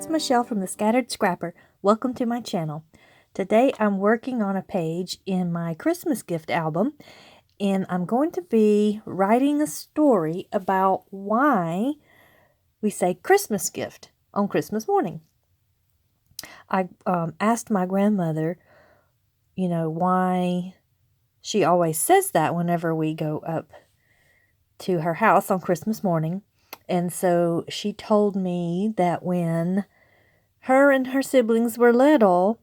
it's Michelle from the Scattered Scrapper. Welcome to my channel. Today I'm working on a page in my Christmas gift album, and I'm going to be writing a story about why we say Christmas gift on Christmas morning. I asked my grandmother, why she always says that whenever we go up to her house on Christmas morning. And so she told me that when her and her siblings were little,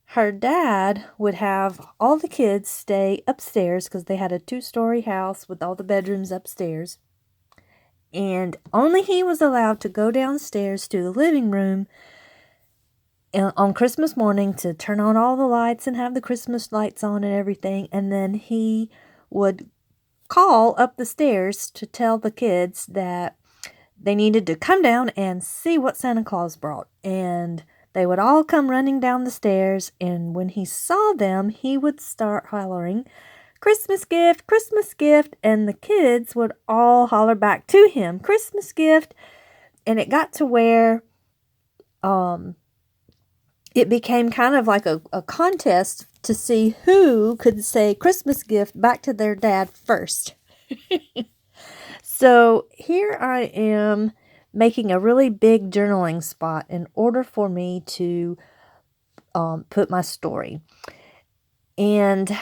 her dad would have all the kids stay upstairs because they had a 2-story house with all the bedrooms upstairs. And only he was allowed to go downstairs to the living room on Christmas morning to turn on all the lights and have the Christmas lights on and everything. And then he would call up the stairs to tell the kids that they needed to come down and see what Santa Claus brought. And they would all come running down the stairs, and when he saw them, he would start hollering, "Christmas gift, Christmas gift," and the kids would all holler back to him, "Christmas gift." And it got to where it became kind of like a contest to see who could say Christmas gift back to their dad first. So here I am making a really big journaling spot in order for me to put my story. And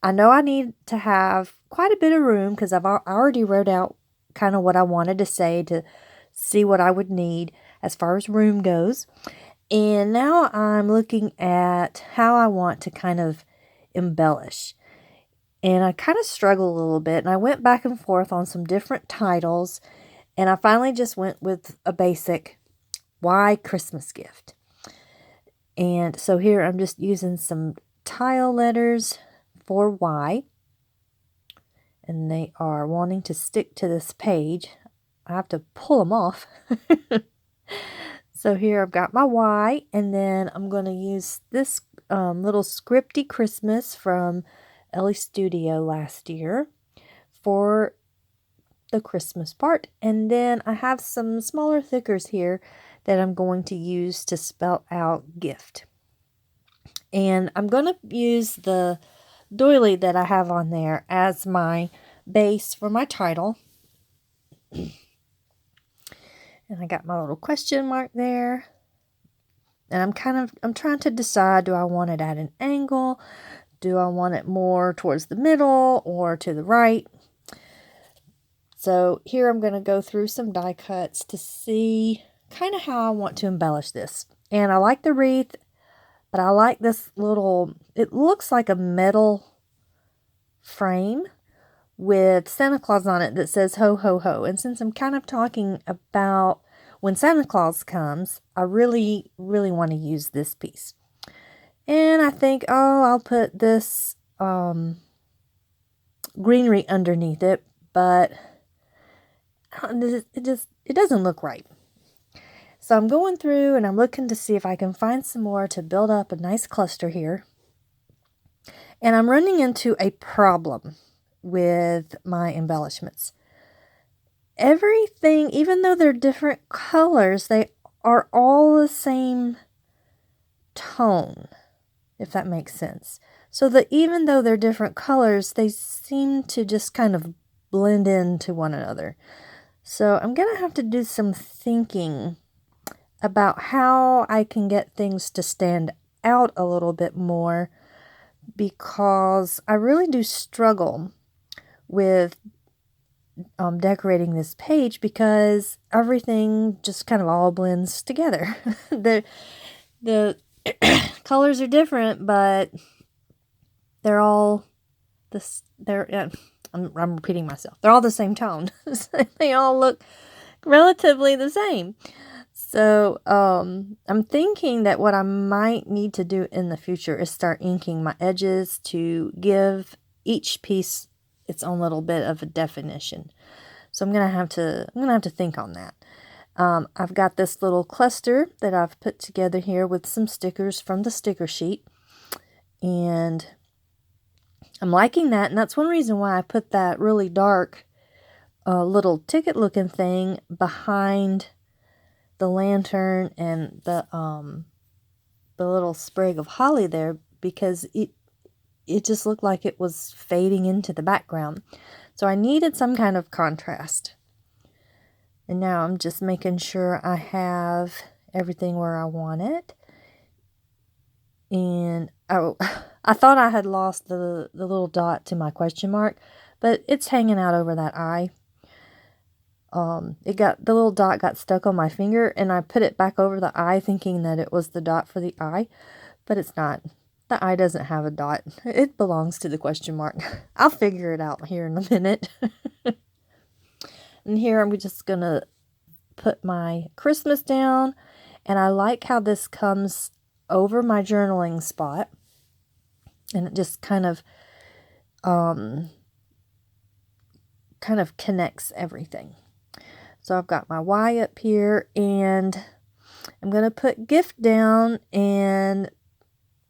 I know I need to have quite a bit of room because I already wrote out kind of what I wanted to say to see what I would need as far as room goes. And now I'm looking at how I want to kind of embellish. And I kind of struggled a little bit, and I went back and forth on some different titles, and I finally just went with a basic, "Why Christmas Gift?" And so here I'm just using some tile letters for why, and they are wanting to stick to this page. I have to pull them off. So here I've got my why, and then I'm going to use this little scripty Christmas from Ellie Studio last year for the Christmas part. And then I have some smaller thickers here that I'm going to use to spell out gift. And I'm going to use the doily that I have on there as my base for my title. And I got my little question mark there. And I'm trying to decide, do I want it at an angle? Do I want it more towards the middle or to the right? So here I'm going to go through some die cuts to see kind of how I want to embellish this. And I like the wreath, but I like this little, it looks like a metal frame with Santa Claus on it that says ho ho ho. And since I'm kind of talking about when Santa Claus comes, I really, really want to use this piece. And I think, I'll put this greenery underneath it, but it doesn't look right. So I'm going through and I'm looking to see if I can find some more to build up a nice cluster here. And I'm running into a problem with my embellishments. Everything, even though they're different colors, they are all the same tone, if that makes sense. So that even though they're different colors, they seem to just kind of blend into one another. So I'm going to have to do some thinking about how I can get things to stand out a little bit more, because I really do struggle with decorating this page because everything just kind of all blends together. The colors are different, but they're all this. I'm repeating myself. They're all the same tone. They all look relatively the same. So I'm thinking that what I might need to do in the future is start inking my edges to give each piece its own little bit of a definition. So I'm gonna have to think on that. I've got this little cluster that I've put together here with some stickers from the sticker sheet, and I'm liking that, and that's one reason why I put that really dark little ticket looking thing behind the lantern and the little sprig of holly there, because it just looked like it was fading into the background. So I needed some kind of contrast. And now I'm just making sure I have everything where I want it. And I thought I had lost the little dot to my question mark, but it's hanging out over that eye. The little dot got stuck on my finger, and I put it back over the eye thinking that it was the dot for the eye, but it's not. The eye doesn't have a dot. It belongs to the question mark. I'll figure it out here in a minute. And here I'm just going to put my Christmas down, and I like how this comes over my journaling spot, and it just kind of connects everything. So I've got my Y up here, and I'm going to put gift down, and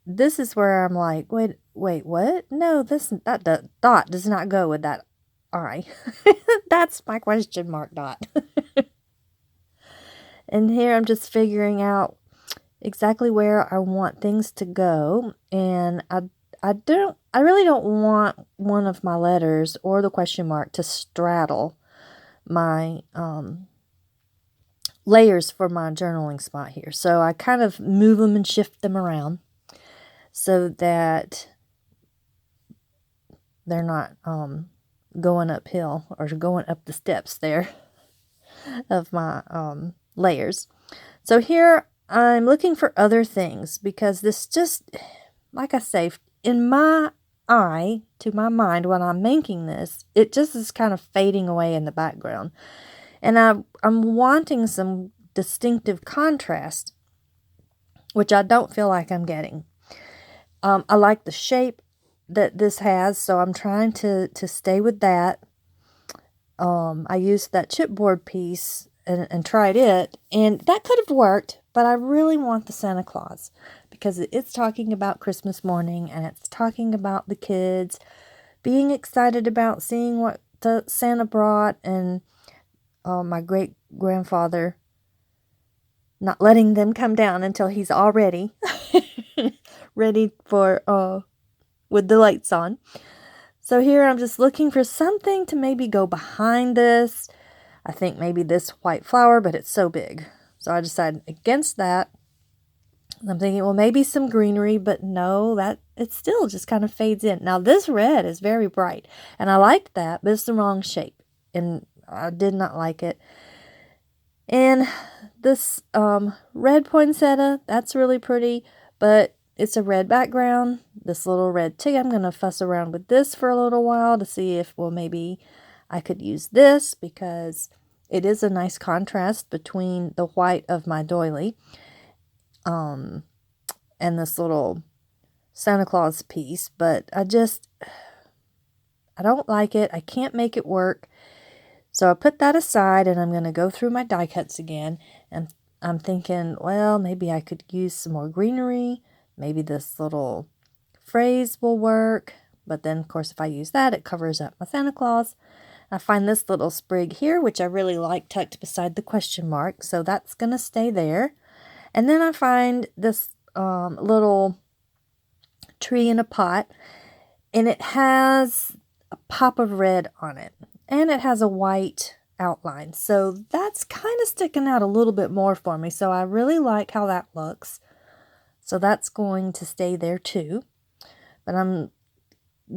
this is where I'm like, wait, what? No, that dot does not go with that I. That's my question mark dot. And here I'm just figuring out exactly where I want things to go, and I really don't want one of my letters or the question mark to straddle my layers for my journaling spot here. So I kind of move them and shift them around so that they're not going uphill or going up the steps there of my layers. So here I'm looking for other things, because this just, like I say, in my eye, to my mind, when I'm making this, it just is kind of fading away in the background. And I'm wanting some distinctive contrast, which I don't feel like I'm getting. I like the shape that this has, so I'm trying to stay with that. I used that chipboard piece and tried it, and that could have worked, but I really want the Santa Claus, because it's talking about Christmas morning, and it's talking about the kids being excited about seeing what Santa brought, and my great-grandfather not letting them come down until he's all ready, ready for, with the lights on. So here I'm just looking for something to maybe go behind this. I think maybe this white flower, but it's so big. So I decided against that. I'm thinking, well, maybe some greenery, but no, that it still just kind of fades in. Now this red is very bright, and I like that, but it's the wrong shape, and I did not like it. And this red poinsettia, that's really pretty, but it's a red background. This little red tick, I'm going to fuss around with this for a little while to see if, well, maybe I could use this, because it is a nice contrast between the white of my doily and this little Santa Claus piece. But I don't like it. I can't make it work. So I put that aside, and I'm going to go through my die cuts again, and I'm thinking, well, maybe I could use some more greenery. Maybe this little phrase will work. But then, of course, if I use that, it covers up my Santa Claus. I find this little sprig here, which I really like, tucked beside the question mark. So that's going to stay there. And then I find this little tree in a pot, and it has a pop of red on it, and it has a white outline. So that's kind of sticking out a little bit more for me. So I really like how that looks. So that's going to stay there too. But I'm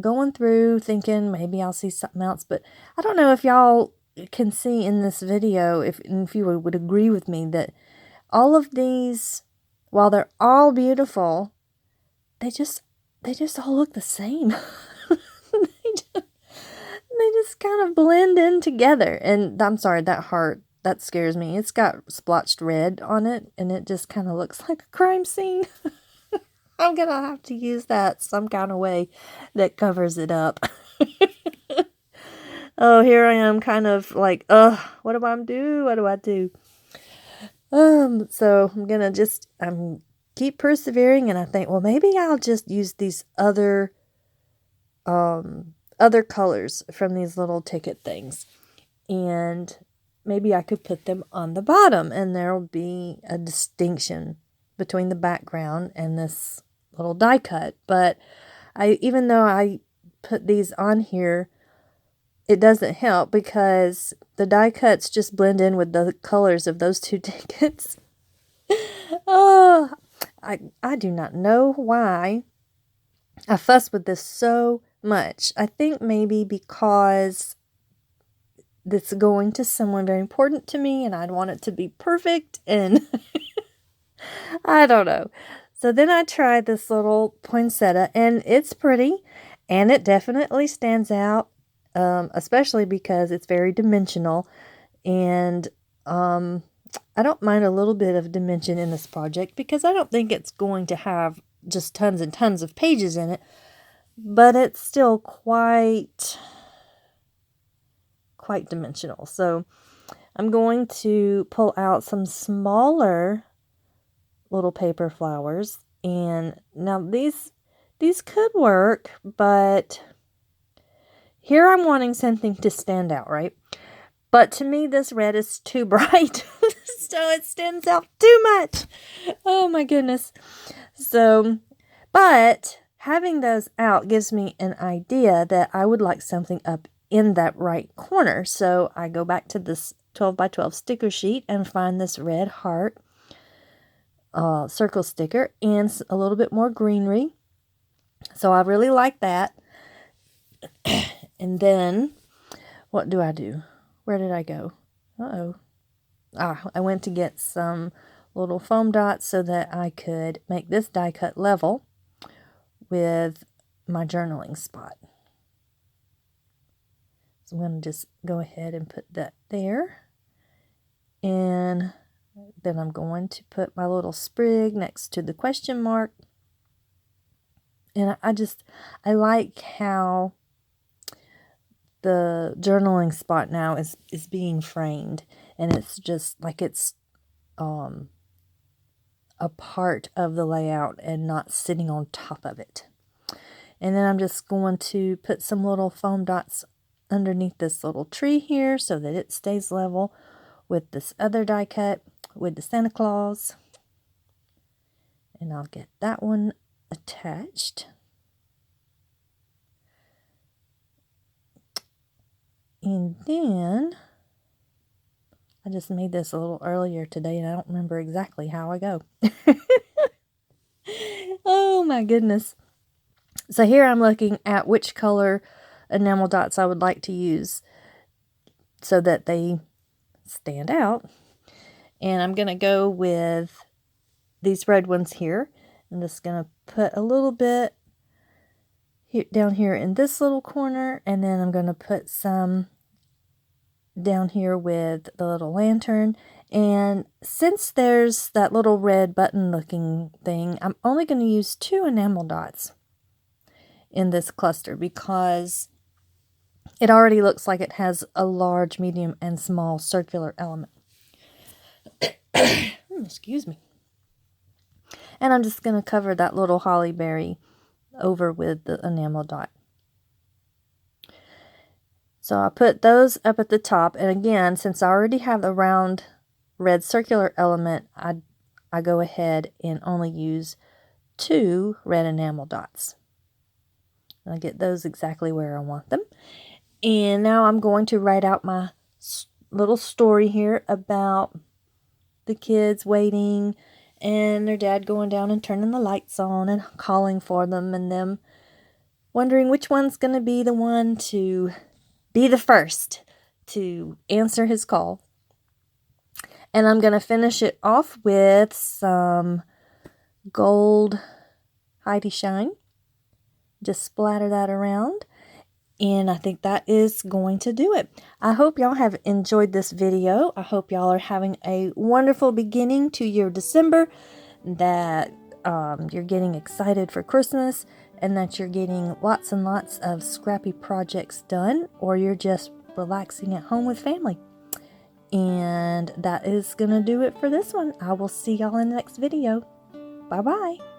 going through thinking maybe I'll see something else. But I don't know if y'all can see in this video, if you would agree with me, that all of these, while they're all beautiful, they just all look the same. They just kind of blend in together. And I'm sorry, that heart, that scares me. It's got splotched red on it, and it just kind of looks like a crime scene. I'm going to have to use that some kind of way that covers it up. Oh, here I am kind of like, what do I do? What do I do? So I'm going to just keep persevering, and I think, well, maybe I'll just use these other colors from these little ticket things. And maybe I could put them on the bottom and there'll be a distinction between the background and this little die cut. But even though I put these on here, it doesn't help because the die cuts just blend in with the colors of those two tickets. Oh, I do not know why I fuss with this so much. I think maybe because this is going to someone very important to me and I'd want it to be perfect, and I don't know. So then I tried this little poinsettia and it's pretty and it definitely stands out, especially because it's very dimensional, and I don't mind a little bit of dimension in this project because I don't think it's going to have just tons and tons of pages in it, but it's still quite dimensional. So I'm going to pull out some smaller little paper flowers, and now these could work, but here I'm wanting something to stand out, right? But to me, this red is too bright, so it stands out too much. Oh my goodness. So, but having those out gives me an idea that I would like something up in that right corner. So I go back to this 12 by 12 sticker sheet and find this red heart circle sticker and a little bit more greenery. So I really like that. And then what do I do? Where did I go? I went to get some little foam dots so that I could make this die cut level with my journaling spot. So I'm going to just go ahead and put that there. And then I'm going to put my little sprig next to the question mark. And I like how the journaling spot now is being framed, and it's just like it's a part of the layout and not sitting on top of it. And then I'm just going to put some little foam dots underneath this little tree here so that it stays level with this other die cut with the Santa Claus. And I'll get that one attached. And then I just made this a little earlier today and I don't remember exactly how I go. Oh my goodness. So here I'm looking at which color enamel dots I would like to use so that they stand out. And I'm going to go with these red ones here. I'm just going to put a little bit here, down here in this little corner, and then I'm going to put some down here with the little lantern. And since there's that little red button looking thing, I'm only going to use 2 enamel dots in this cluster because it already looks like it has a large, medium, and small circular element. Excuse me. And I'm just going to cover that little holly berry over with the enamel dot. So I put those up at the top, and again, since I already have the round red circular element, I go ahead and only use 2 red enamel dots. I get those exactly where I want them. And now I'm going to write out my little story here about the kids waiting and their dad going down and turning the lights on and calling for them, and them wondering which one's going to be the one to be the first to answer his call. And I'm going to finish it off with some gold Heidi Shine. Just splatter that around. And I think that is going to do it. I hope y'all have enjoyed this video. I hope y'all are having a wonderful beginning to your December, that you're getting excited for Christmas, and that you're getting lots and lots of scrappy projects done, or you're just relaxing at home with family. And that is going to do it for this one. I will see y'all in the next video. Bye-bye.